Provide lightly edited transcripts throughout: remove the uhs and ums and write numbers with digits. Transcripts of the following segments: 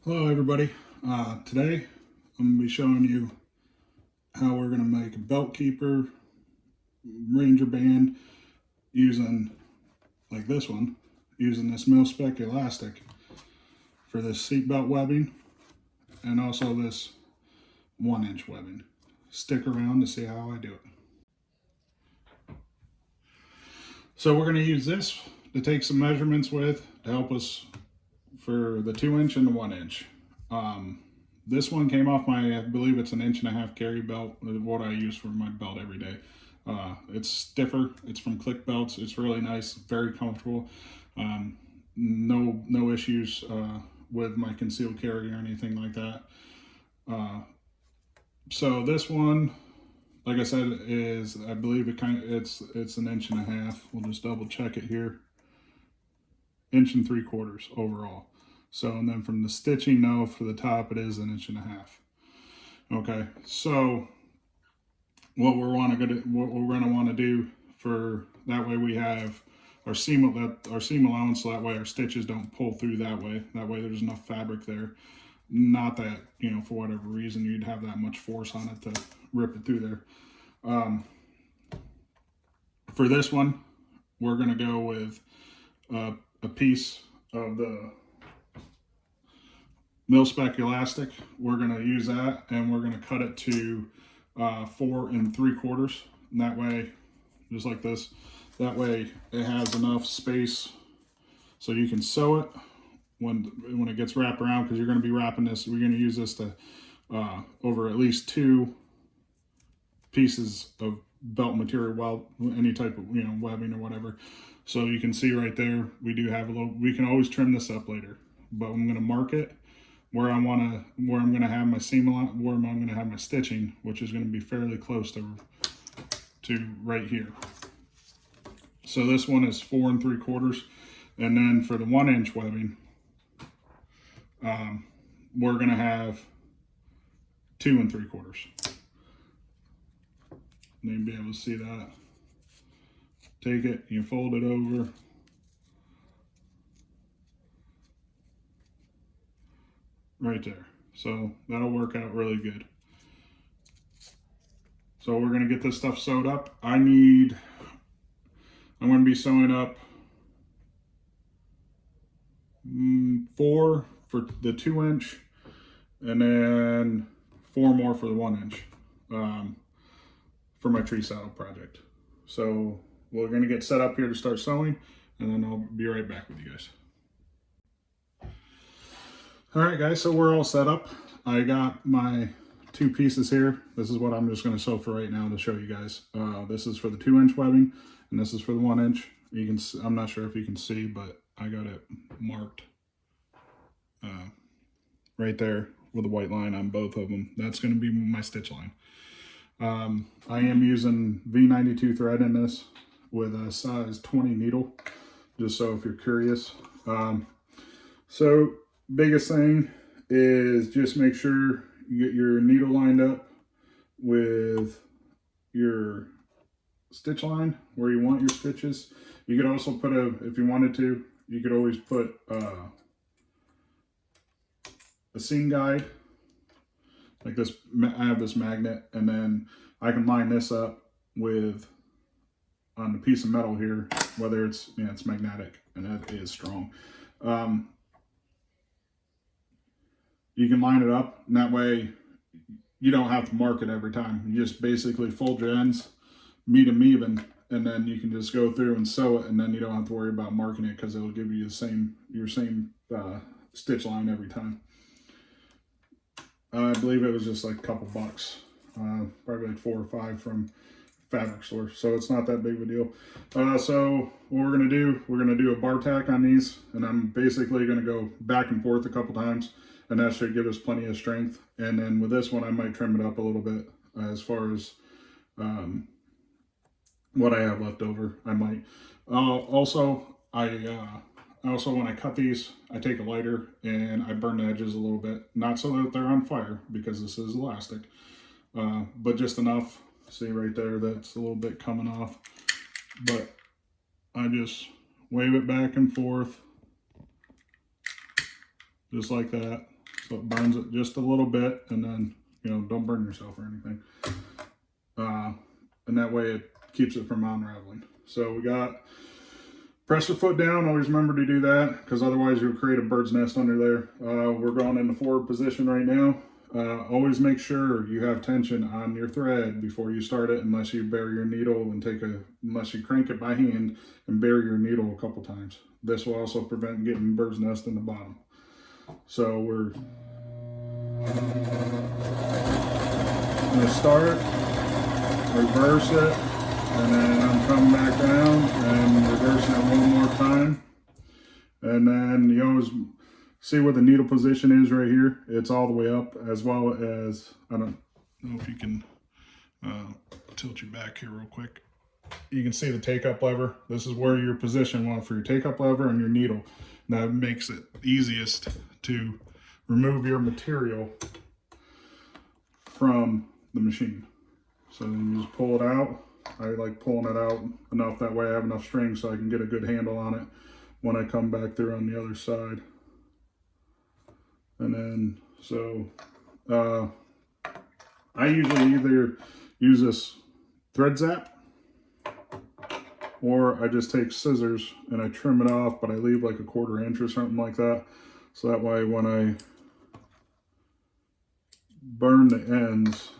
Hello everybody. Today I'm going to be showing you how we're going to make a belt keeper ranger band using, like this one, using this Mil Spec Elastic for this seatbelt webbing and also this 1-inch webbing. Stick around to see how I do it. So we're going to use this to take some measurements with to help us for the 2-inch and the 1-inch. This one came off my, I believe it's an 1.5 inch carry belt, what I use for my belt every day. It's stiffer, it's from Click Belts, it's really nice, very comfortable. No issues with my concealed carry or anything like that. So this one, like I said, is, I believe it's an 1.5 inches. We'll just double check it here. 1 3/4 overall. So, and then from the stitching, no, for the top, it is 1.5 inches. Okay, so what we're gonna want to do for that way we have our seam allowance, so that way our stitches don't pull through that way. That way there's enough fabric there. Not that, for whatever reason you'd have that much force on it to rip it through there. For this one, we're gonna go with a piece of the Mil Spec Elastic. We're going to use that and we're going to cut it to 4 3/4. And that way, just like this, that way it has enough space so you can sew it when it gets wrapped around, because you're going to be wrapping this. We're going to use this to over at least 2 pieces of belt material, well, any type of webbing or whatever. So you can see right there, we do have a little. We can always trim this up later, but I'm going to mark it where I'm going to have my seam allowance, where I'm going to have my stitching, which is going to be fairly close to right here. So this one is 4 3/4, and then for the 1-inch webbing, we're going to have 2 3/4. You'll be able to see that. Take it, you fold it over. Right there. So that'll work out really good. So we're going to get this stuff sewed up. I'm going to be sewing up 4 for the 2-inch and then 4 more for the 1-inch for my tree saddle project. So we're going to get set up here to start sewing, and then I'll be right back with you guys. All right, guys, so we're all set up. I got my 2 pieces here. This is what I'm just going to sew for right now to show you guys. This is for the 2-inch webbing, and this is for the 1-inch. You can, I'm not sure if you can see, but I got it marked right there with a white line on both of them. That's going to be my stitch line. I am using V92 thread in this with a size 20 needle, just so if you're curious. So biggest thing is just make sure you get your needle lined up with your stitch line where you want your stitches. You could also put if you wanted to, you could always put a seam guide like this. I have this magnet, and then I can line this up with on the piece of metal here, whether it's it's magnetic and it is strong. You can line it up, and that way you don't have to mark it every time. You just basically fold your ends, meet them even, and then you can just go through and sew it, and then you don't have to worry about marking it, because it'll give you your same stitch line every time. I believe it was just like a couple bucks, probably like 4 or 5 from fabric store, so it's not that big of a deal. So what we're gonna do a bar tack on these, and I'm basically gonna go back and forth a couple times, and that should give us plenty of strength. And then with this one, I might trim it up a little bit as far as what I have left over. I might also when I cut these, I take a lighter and I burn the edges a little bit, not so that they're on fire because this is elastic, but just enough. See right there, that's a little bit coming off, but I just wave it back and forth just like that. So it burns it just a little bit, and then, you know, don't burn yourself or anything. And that way it keeps it from unraveling. So we got press your foot down. Always remember to do that, because otherwise you'll create a bird's nest under there. We're going into forward position right now. Always make sure you have tension on your thread before you start it, unless you bury your needle and unless you crank it by hand and bury your needle a couple times. This will also prevent getting bird's nest in the bottom. So we're going to start, reverse it, and then I'm coming back down and reversing it one more time. And then you always see where the needle position is right here. It's all the way up, as well as, I don't know if you can tilt you back here real quick. You can see the take-up lever. This is where your position was for your take-up lever and your needle. That makes it easiest to remove your material from the machine. So then you just pull it out. I like pulling it out enough, that way I have enough string so I can get a good handle on it when I come back through on the other side. And then, so I usually either use this thread zap, or I just take scissors and I trim it off, but I leave like a 1/4 inch or something like that. So that way when I burn the ends,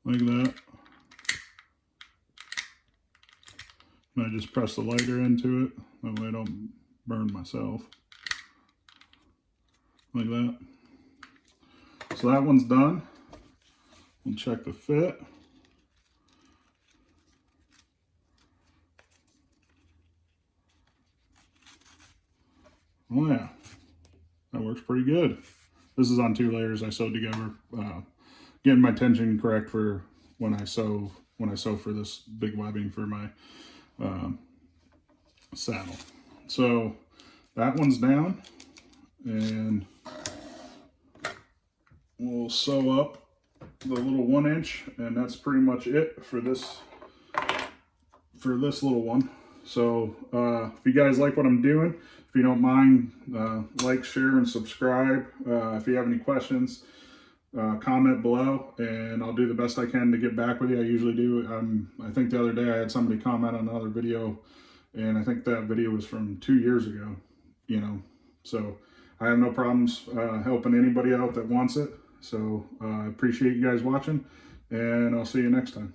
like that, and I just press the lighter into it, that way I don't burn myself, like that. So that one's done. We'll check the fit. Oh yeah, that works pretty good. This is on 2 layers I sewed together, getting my tension correct for when I sew for this big webbing for my saddle. So that one's down, and we'll sew up the little 1 inch, and that's pretty much it for this little one. So if you guys like what I'm doing, if you don't mind, like, share, and subscribe. If you have any questions, comment below, and I'll do the best I can to get back with you. I usually do. I think the other day I had somebody comment on another video, and I think that video was from 2 years ago, you know. So I have no problems helping anybody out that wants it. So I appreciate you guys watching, and I'll see you next time.